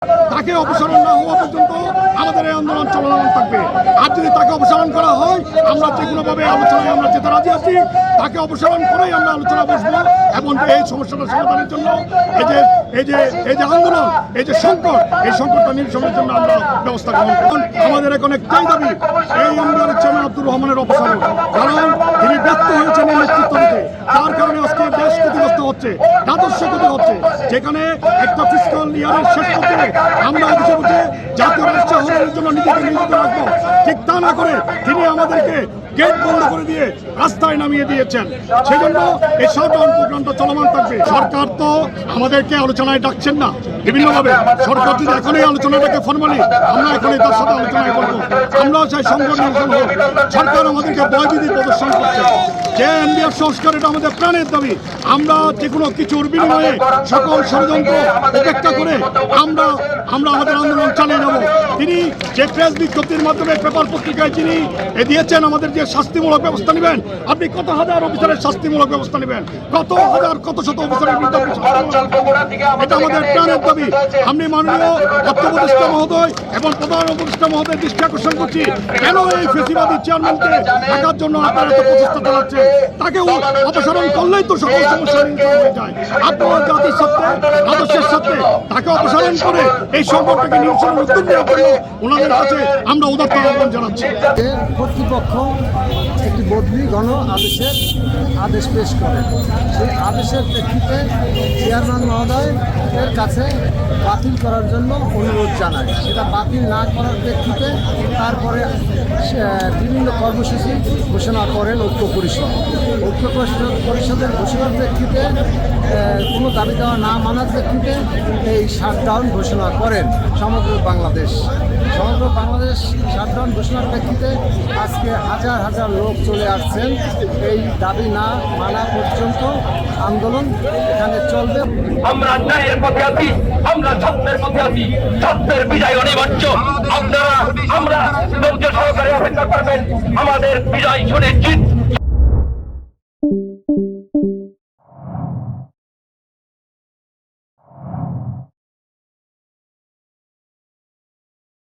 তাকে অপসারণ না হওয়া পর্যন্ত আমাদের এই আন্দোলন চলমান থাকবে। আর যদি তাকে অপসারণ করা হয়, আমরা যে কোনোভাবে আলোচনায় আমরা যেতে রাজি আছি। তাকে অপসারণ করেই আমরা আলোচনা বসবো এবং এই সমস্যাটা সমাধানের জন্য এই যে আন্দোলন, এই যে সংকট, এই সংকটটা নিরসনের জন্য আমরা ব্যবস্থা গ্রহণ করব। আমাদের এখন একটাই দাবি, এই আন্দোলনের চেয়ারম্যান আব্দুর রহমানের অপসারণ। কারণ তিনি ব্যর্থ হয়েছেন এই নেতৃত্ব দিতে, যার কারণে আজকে দেশ ক্ষতিগ্রস্ত হচ্ছে, রাজস্ব ক্ষতি হচ্ছে। যেখানে একটা ফিসকাল ইয়ারের শেষ পর্যায়ে আমরা অফিসে বসে জাতীয় রাজস্ব আহরণের জন্য নিজেকে নিয়োজিত রাখবো, ঠিক তা না করে তিনি আমাদেরকে গেট বন্ধ করে দিয়ে রাস্তায় নামিয়ে দিয়েছেন। সেজন্য এই শাটডাউন প্রোগ্রামটা চলমান থাকবে। সরকার তো আমাদেরকে আলোচনায় ডাকছেন না বিভিন্নভাবে। সরকার যদি এখন এই আলোচনাটাকে ফরমালি, আমরা এখন তার সাথে আলোচনায় করবো। আমরাও চাই সংকট নিরসন হোক। সরকার আমাদেরকে ভয়ভীতি প্রদর্শন করছে যে এনবিআর সংস্কার, এটা আমাদের প্রাণের দাবি। আমরা যে কোনো কিছুর বিনিময়ে সকল ষড়যন্ত্র উপেক্ষা করে আমরা আমাদের আন্দোলন চালিয়ে যাব। তিনি যে প্রেস বিজ্ঞপ্তির মাধ্যমে পেপার পত্রিকায় তিনি দিয়েছেন আমাদের যে শাস্তিমূলক ব্যবস্থা নেবেন, আপনি কত হাজার অফিসারের শাস্তিমূলক ব্যবস্থা নেবেন, কত হাজার কত শত অফিসারের বিরুদ্ধে, এটা আমাদের প্রাণের দাবি। আমি মাননীয় অর্থ উপদেষ্টা মহোদয় এবং প্রধান উপদেষ্টা মহোদয় দৃষ্টি আকর্ষণ করছি, কেন এই ফেসিবাদী চেয়ারম্যানকে থাকার জন্য আপনারা এত প্রচেষ্টা চালাচ্ছেন। তাকে অপসারণ করলেই তো সকল সমস্যা নিরসন হয়ে যায়। আপনারা জাতির সাথে, আদর্শের সাথে তাকে অপসারণ করে এই সংকটটাকে নিরসনের উদ্যোগ নেওয়ার জন্য ওনাদের কাছে আমরা উদাত্ত আহ্বান জানাচ্ছি। কর্তৃপক্ষ একটি বদলি আদেশ পেশ করে, সেই আদেশের প্রেক্ষিতে চেয়ারম্যান মহোদয়ের কাছে বাতিল করার জন্য অনুরোধ জানায়। সেটা বাতিল না করার প্রেক্ষিতে তারপরে বিভিন্ন কর্মসূচি ঘোষণা করেন ঐক্য পরিষদের ঘোষণার প্রেক্ষিতে কোনো দাবি দেওয়া না মানার প্রেক্ষিতে এই শাটডাউন ঘোষণা করেন সমগ্র বাংলাদেশ শাটডাউন ঘোষণার প্রেক্ষিতে আজকে হাজার হাজার লোক চলে আসছেন। এই দাবি না মানা পর্যন্ত আন্দোলন এখানে চলবে। আমরা ন্যায়ের পথে আছি, আমরা সত্যের পথে আছি, সত্যের বিজয় অনিবার্য। আমরা ধৈর্য সহকারে অপেক্ষা করবেন, আমাদের বিজয় সুনিশ্চিত।